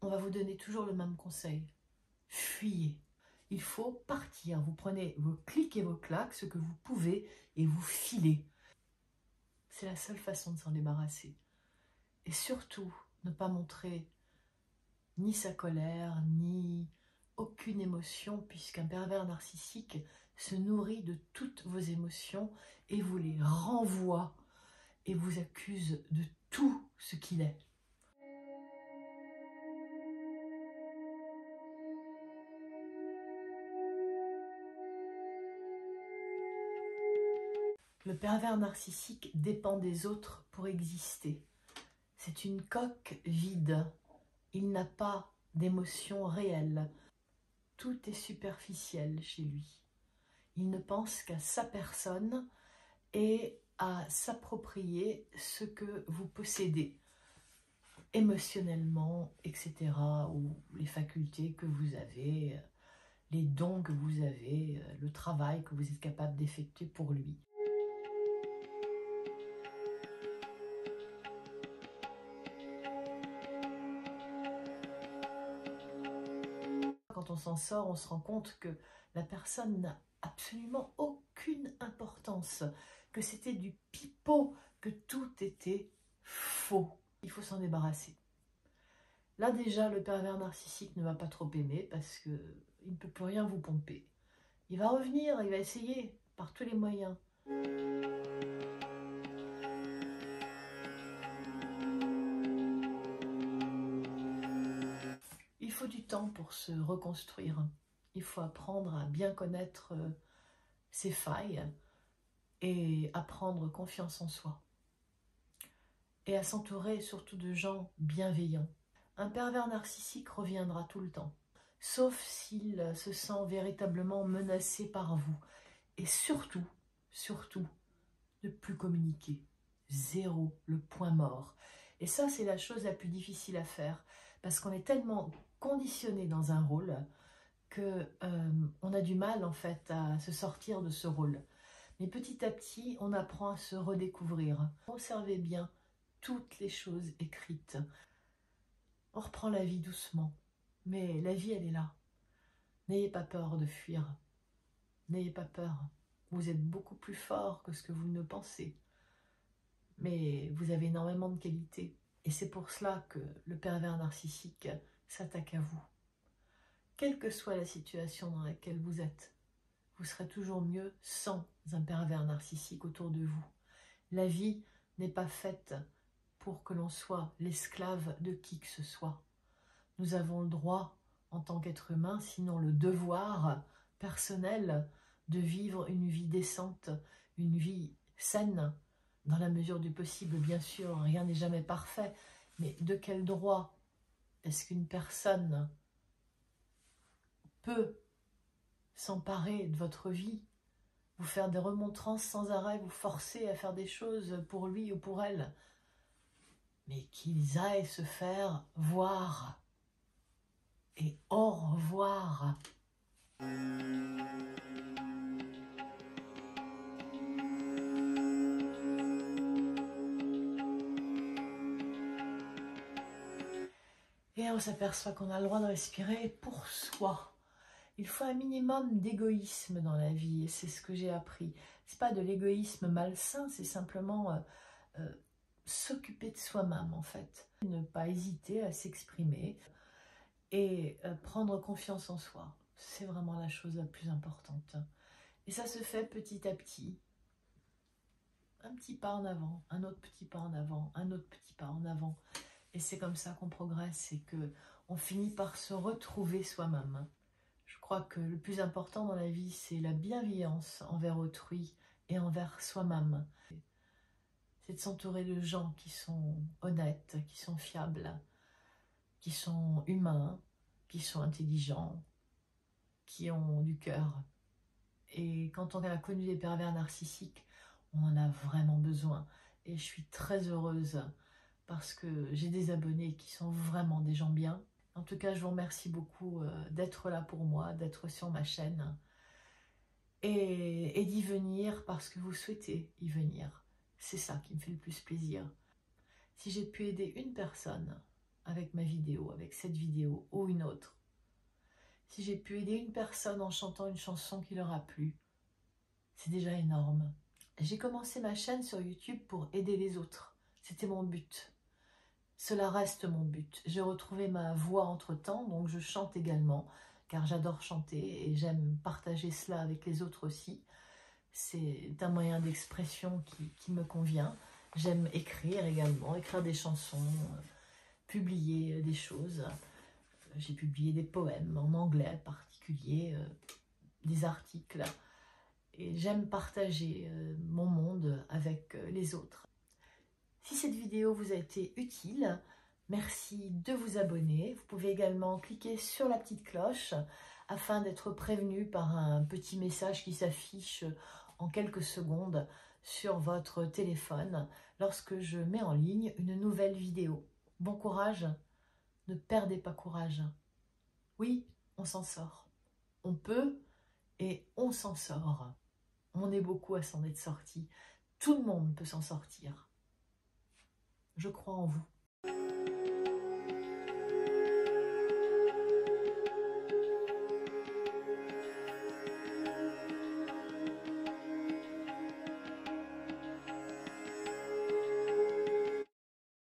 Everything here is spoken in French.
on va vous donner toujours le même conseil. Fuyez. Il faut partir. Vous prenez vos clics et vos claques, ce que vous pouvez, et vous filez. C'est la seule façon de s'en débarrasser. Et surtout, ne pas montrer ni sa colère, ni aucune émotion, puisqu'un pervers narcissique se nourrit de toutes vos émotions et vous les renvoie et vous accuse de tout ce qu'il est. Le pervers narcissique dépend des autres pour exister. C'est une coque vide. Il n'a pas d'émotion réelle. Tout est superficiel chez lui. Il ne pense qu'à sa personne et à s'approprier ce que vous possédez, émotionnellement, etc., ou les facultés que vous avez, les dons que vous avez, le travail que vous êtes capable d'effectuer pour lui. Quand on s'en sort, on se rend compte que la personne n'a absolument aucune importance, que c'était du pipeau, que tout était faux. Il faut s'en débarrasser. Là déjà, le pervers narcissique ne va pas trop aimer parce qu'il ne peut plus rien vous pomper. Il va revenir, il va essayer par tous les moyens. Il faut du temps pour se reconstruire. Il faut apprendre à bien connaître ses failles et à prendre confiance en soi. Et à s'entourer surtout de gens bienveillants. Un pervers narcissique reviendra tout le temps, sauf s'il se sent véritablement menacé par vous. Et surtout, ne plus communiquer. Zéro, le point mort. Et ça, c'est la chose la plus difficile à faire, parce qu'on est tellement conditionné dans un rôle que on a du mal en fait à se sortir de ce rôle. Mais petit à petit, on apprend à se redécouvrir. Conservez bien toutes les choses écrites. On reprend la vie doucement, mais la vie, elle est là. N'ayez pas peur de fuir. N'ayez pas peur. Vous êtes beaucoup plus fort que ce que vous ne pensez. Mais vous avez énormément de qualités. Et c'est pour cela que le pervers narcissique s'attaque à vous. Quelle que soit la situation dans laquelle vous êtes, vous serez toujours mieux sans un pervers narcissique autour de vous. La vie n'est pas faite pour que l'on soit l'esclave de qui que ce soit. Nous avons le droit, en tant qu'être humain, sinon le devoir personnel, de vivre une vie décente, une vie saine, dans la mesure du possible, bien sûr, rien n'est jamais parfait, mais de quel droit est-ce qu'une personne peut s'emparer de votre vie, vous faire des remontrances sans arrêt, vous forcer à faire des choses pour lui ou pour elle, mais qu'ils aillent se faire voir et au revoir. Et on s'aperçoit qu'on a le droit de respirer pour soi. Il faut un minimum d'égoïsme dans la vie, et c'est ce que j'ai appris. C'est pas de l'égoïsme malsain, c'est simplement s'occuper de soi-même en fait. Ne pas hésiter à s'exprimer et prendre confiance en soi. C'est vraiment la chose la plus importante. Et ça se fait petit à petit. Un petit pas en avant, un autre petit pas en avant, un autre petit pas en avant. Et c'est comme ça qu'on progresse et qu'on finit par se retrouver soi-même. Je crois que le plus important dans la vie, c'est la bienveillance envers autrui et envers soi-même. C'est de s'entourer de gens qui sont honnêtes, qui sont fiables, qui sont humains, qui sont intelligents, qui ont du cœur. Et quand on a connu des pervers narcissiques, on en a vraiment besoin. Et je suis très heureuse parce que j'ai des abonnés qui sont vraiment des gens bien. En tout cas, je vous remercie beaucoup d'être là pour moi, d'être sur ma chaîne et d'y venir parce que vous souhaitez y venir. C'est ça qui me fait le plus plaisir. Si j'ai pu aider une personne, avec ma vidéo, avec cette vidéo ou une autre. Si j'ai pu aider une personne en chantant une chanson qui leur a plu, c'est déjà énorme. J'ai commencé ma chaîne sur YouTube pour aider les autres. C'était mon but. Cela reste mon but. J'ai retrouvé ma voix entre-temps, donc je chante également, car j'adore chanter et j'aime partager cela avec les autres aussi. C'est un moyen d'expression qui me convient. J'aime écrire également, écrire des chansons, publier des choses. J'ai publié des poèmes en anglais en particulier, des articles. Et j'aime partager mon monde avec les autres. Si cette vidéo vous a été utile, merci de vous abonner. Vous pouvez également cliquer sur la petite cloche afin d'être prévenu par un petit message qui s'affiche en quelques secondes sur votre téléphone lorsque je mets en ligne une nouvelle vidéo. Bon courage, ne perdez pas courage. Oui, on s'en sort. On peut et on s'en sort. On est beaucoup à s'en être sorti. Tout le monde peut s'en sortir. Je crois en vous.